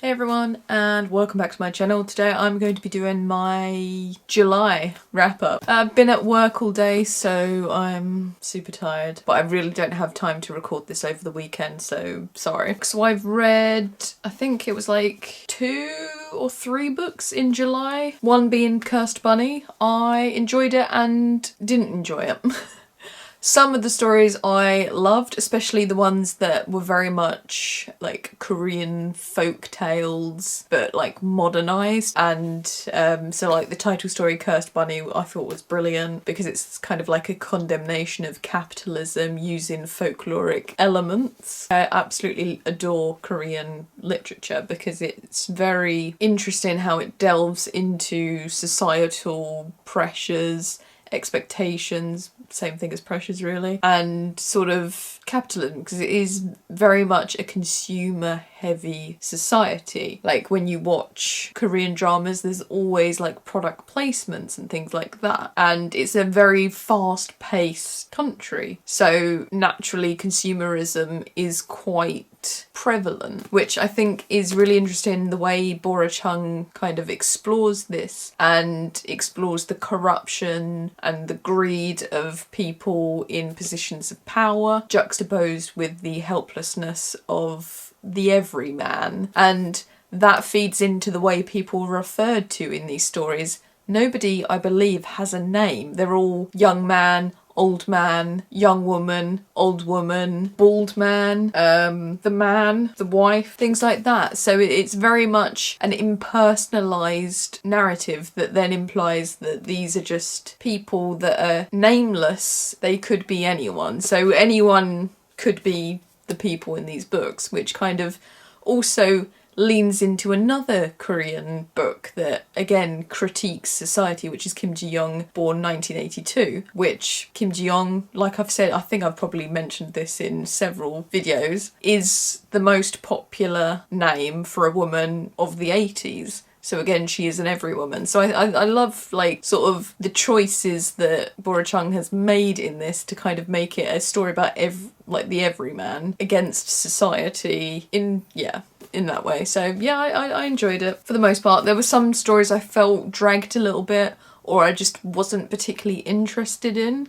Hey everyone, and welcome back to my channel. Today I'm going to be doing my July wrap-up. I've been at work all day, so I'm super tired, but I really don't have time to record this over the weekend, so sorry. So I've read, I think it was like 2 or 3 books in July, one being Cursed Bunny. I enjoyed it and didn't enjoy it. Some of the stories I loved, especially the ones that were very much like Korean folk tales, but like modernised. And so like the title story, Cursed Bunny, I thought was brilliant because it's kind of like a condemnation of capitalism using folkloric elements. I absolutely adore Korean literature because it's very interesting how it delves into societal pressures, expectations, same thing as pressures really, and sort of capitalism, because it is very much a consumer heavy society. Like when you watch Korean dramas, there's always like product placements and things like that, and it's a very fast paced country, so naturally consumerism is quite prevalent, which I think is really interesting, the way Bora Chung kind of explores this and explores the corruption and the greed of people in positions of power juxtaposed with the helplessness of the everyman, and that feeds into the way people are referred to in these stories. Nobody, I believe, has a name. They're all young man, old man, young woman, old woman, bald man, the man, the wife, things like that. So it's very much an impersonalised narrative that then implies that these are just people that are nameless. They could be anyone. So anyone could be the people in these books, which kind of also leans into another Korean book that again critiques society, which is Kim Ji-young, born 1982, which Kim Ji-young, like I've said, I think I've probably mentioned this in several videos, is the most popular name for a woman of the 80s. So again, she is an everywoman. So I love like sort of the choices that Bora Chung has made in this to kind of make it a story about the everyman against society in that way. So yeah, I enjoyed it for the most part. There were some stories I felt dragged a little bit, or I just wasn't particularly interested in,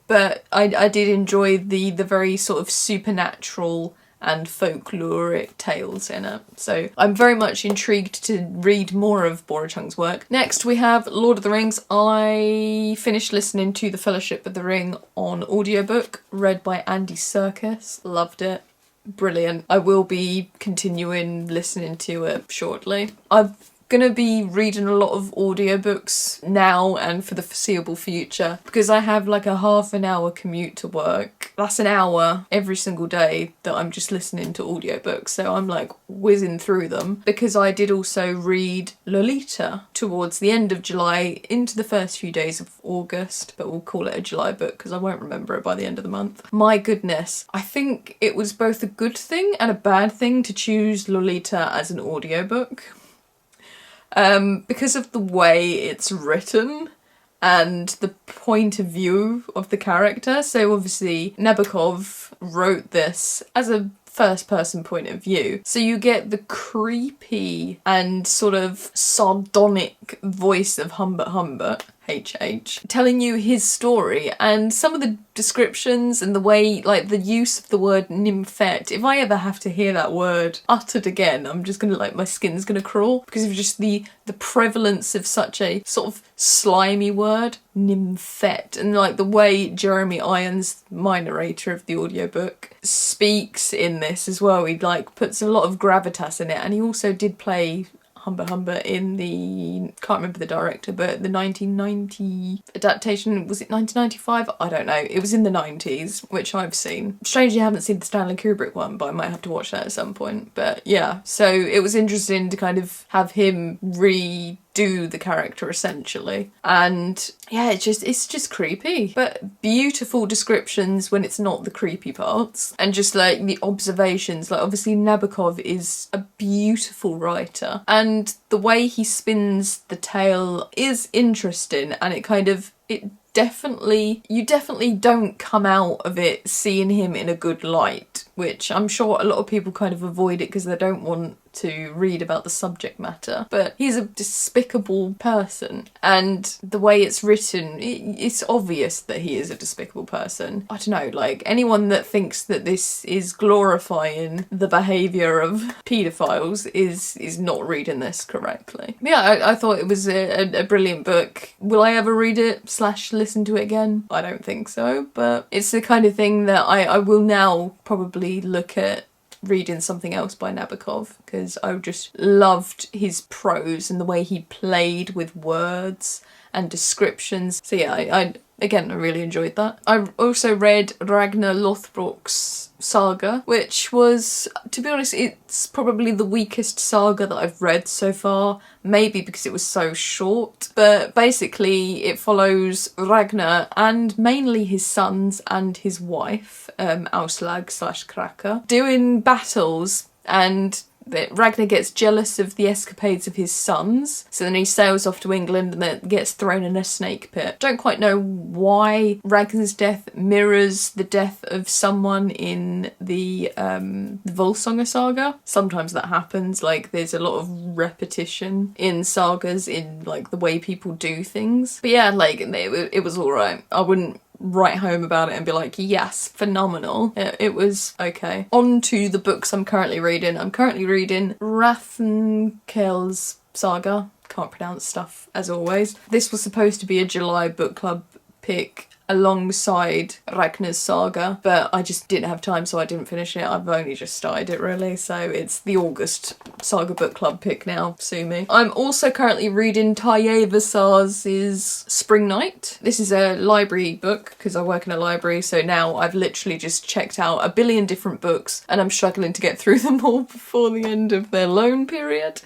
but I did enjoy the very sort of supernatural and folkloric tales in it. So I'm very much intrigued to read more of Bora Chung's work. Next we have Lord of the Rings. I finished listening to The Fellowship of the Ring on audiobook, read by Andy Serkis. Loved it. Brilliant. I will be continuing listening to it shortly. I'm gonna be reading a lot of audiobooks now and for the foreseeable future because I have like a half an hour commute to work. That's an hour every single day that I'm just listening to audiobooks, so I'm like whizzing through them, because I did also read Lolita towards the end of July into the first few days of August, but we'll call it a July book because I won't remember it by the end of the month. My goodness, I think it was both a good thing and a bad thing to choose Lolita as an audiobook. Because of the way it's written and the point of view of the character. So obviously Nabokov wrote this as a first-person point of view. So you get the creepy and sort of sardonic voice of Humbert Humbert, HH, telling you his story, and some of the descriptions and the way, like the use of the word nymphette, if I ever have to hear that word uttered again, I'm just gonna like, my skin's gonna crawl, because of just the prevalence of such a sort of slimy word, nymphette, and like the way Jeremy Irons, my narrator of the audiobook, speaks in this as well. He like puts a lot of gravitas in it, and he also did play Humbert Humbert in the, can't remember the director, but the 1990 adaptation, was it 1995? I don't know. It was in the 90s, which I've seen. Strangely, I haven't seen the Stanley Kubrick one, but I might have to watch that at some point. But yeah, so it was interesting to kind of have him redo the character essentially, and yeah, it's just creepy, but beautiful descriptions when it's not the creepy parts, and just like the observations. Like obviously Nabokov is a beautiful writer, and the way he spins the tale is interesting, and it kind of, you definitely don't come out of it seeing him in a good light, which I'm sure a lot of people kind of avoid it because they don't want to read about the subject matter, but he's a despicable person, and the way it's written, it's obvious that he is a despicable person. I don't know, like, anyone that thinks that this is glorifying the behaviour of paedophiles is not reading this correctly. Yeah, I thought it was a brilliant book. Will I ever read it / listen to it again? I don't think so, but it's the kind of thing that I will now probably look at reading something else by Nabokov, because I just loved his prose and the way he played with words and descriptions. So yeah, I really enjoyed that. I also read Ragnar Lothbrok's Saga, which was, to be honest, it's probably the weakest saga that I've read so far, maybe because it was so short, but basically it follows Ragnar and mainly his sons and his wife, Auslag / Kraka, doing battles, and Ragnar gets jealous of the escapades of his sons, so then he sails off to England and then gets thrown in a snake pit. Don't quite know why Ragnar's death mirrors the death of someone in the Volsunga saga. Sometimes that happens, like there's a lot of repetition in sagas in like the way people do things. But yeah, like it was alright. I wouldn't write home about it and be like, yes, phenomenal. It was okay. On to the books I'm currently reading. I'm currently reading Rathkenkel's Saga. Can't pronounce stuff, as always. This was supposed to be a July book club pick alongside Ragnar's Saga, but I just didn't have time, so I didn't finish it. I've only just started it, really, so it's the August Saga book club pick now, sue me. I'm also currently reading Taye Vassar's Spring Night. This is a library book, because I work in a library, so now I've literally just checked out a billion different books, and I'm struggling to get through them all before the end of their loan period.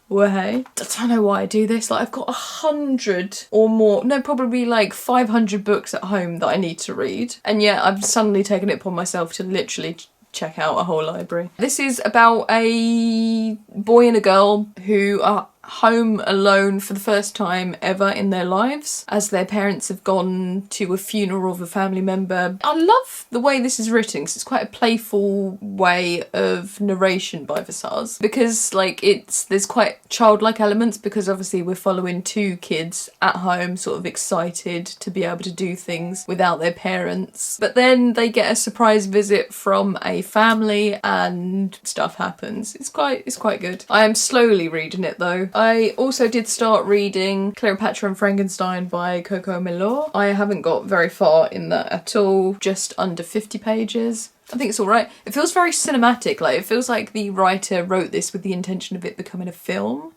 Well, hey, I don't know why I do this. Like, I've got 100 or more, no, probably like 500 books at home that I need to read. And yet I've suddenly taken it upon myself to literally check out a whole library. This is about a boy and a girl who are home alone for the first time ever in their lives, as their parents have gone to a funeral of a family member. I love the way this is written, because it's quite a playful way of narration by Vassars, because like there's quite childlike elements, because obviously we're following two kids at home sort of excited to be able to do things without their parents, but then they get a surprise visit from a family and stuff happens. It's quite good. I am slowly reading it though. I also did start reading Cleopatra and Frankenstein by Coco Milor. I haven't got very far in that at all, just under 50 pages. I think it's alright. It feels very cinematic, like it feels like the writer wrote this with the intention of it becoming a film.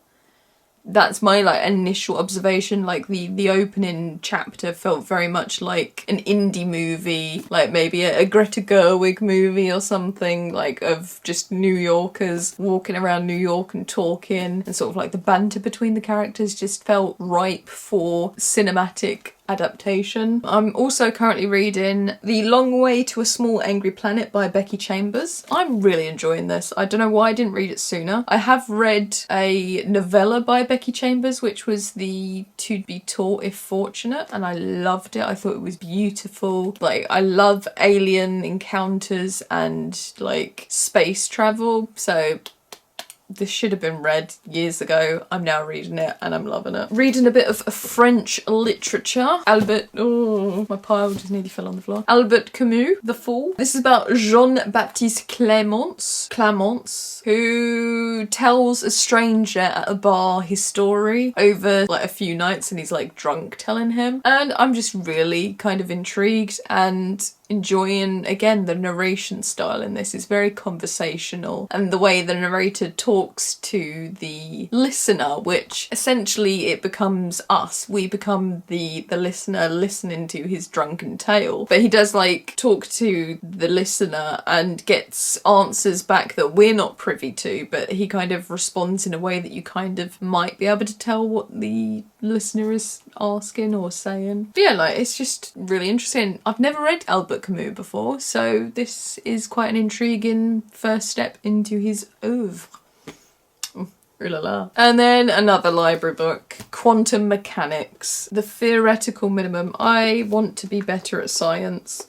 That's my like initial observation. Like the opening chapter felt very much like an indie movie, like maybe a Greta Gerwig movie or something, like of just New Yorkers walking around New York and talking, and sort of like the banter between the characters just felt ripe for cinematic adaptation. I'm also currently reading The Long Way to a Small Angry Planet by Becky Chambers. I'm really enjoying this. I don't know why I didn't read it sooner. I have read a novella by Becky Chambers, which was the To Be Taught If Fortunate, and I loved it. I thought it was beautiful. Like, I love alien encounters and like space travel, so this should have been read years ago. I'm now reading it and I'm loving it. Reading a bit of French literature. Oh, my pile just nearly fell on the floor. Albert Camus, The Fool. This is about Jean-Baptiste Clémence, who tells a stranger at a bar his story over like a few nights, and he's like drunk telling him. And I'm just really kind of intrigued and enjoying, again, the narration style in this is very conversational, and the way the narrator talks to the listener, which essentially it becomes us. We become the listener listening to his drunken tale, but he does like talk to the listener and gets answers back that we're not privy to, but he kind of responds in a way that you kind of might be able to tell what the listener is asking or saying. But yeah, like, it's just really interesting. I've never read Albert Camus before, so this is quite an intriguing first step into his oeuvre. Ooh la la. And then another library book, Quantum Mechanics, The Theoretical Minimum. I want to be better at science,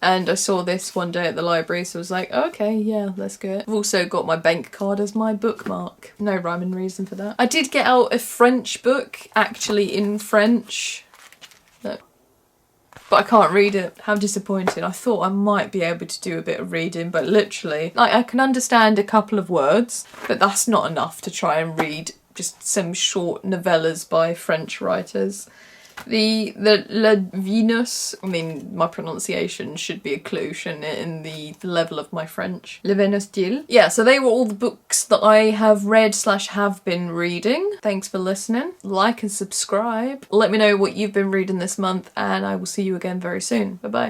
And I saw this one day at the library, so I was like, okay, yeah, let's go. I've also got my bank card as my bookmark. No rhyme and reason for that. I did get out a French book, actually in French. Look. But I can't read it. How disappointing. I thought I might be able to do a bit of reading, but literally, like, I can understand a couple of words, but that's not enough to try and read just some short novellas by French writers. The La Venus, I mean, my pronunciation should be a clue, shouldn't it, in the level of my French. Le Venus d'Il. Yeah, so they were all the books that I have read / have been reading. Thanks for listening. Like and subscribe. Let me know what you've been reading this month, and I will see you again very soon. Bye bye.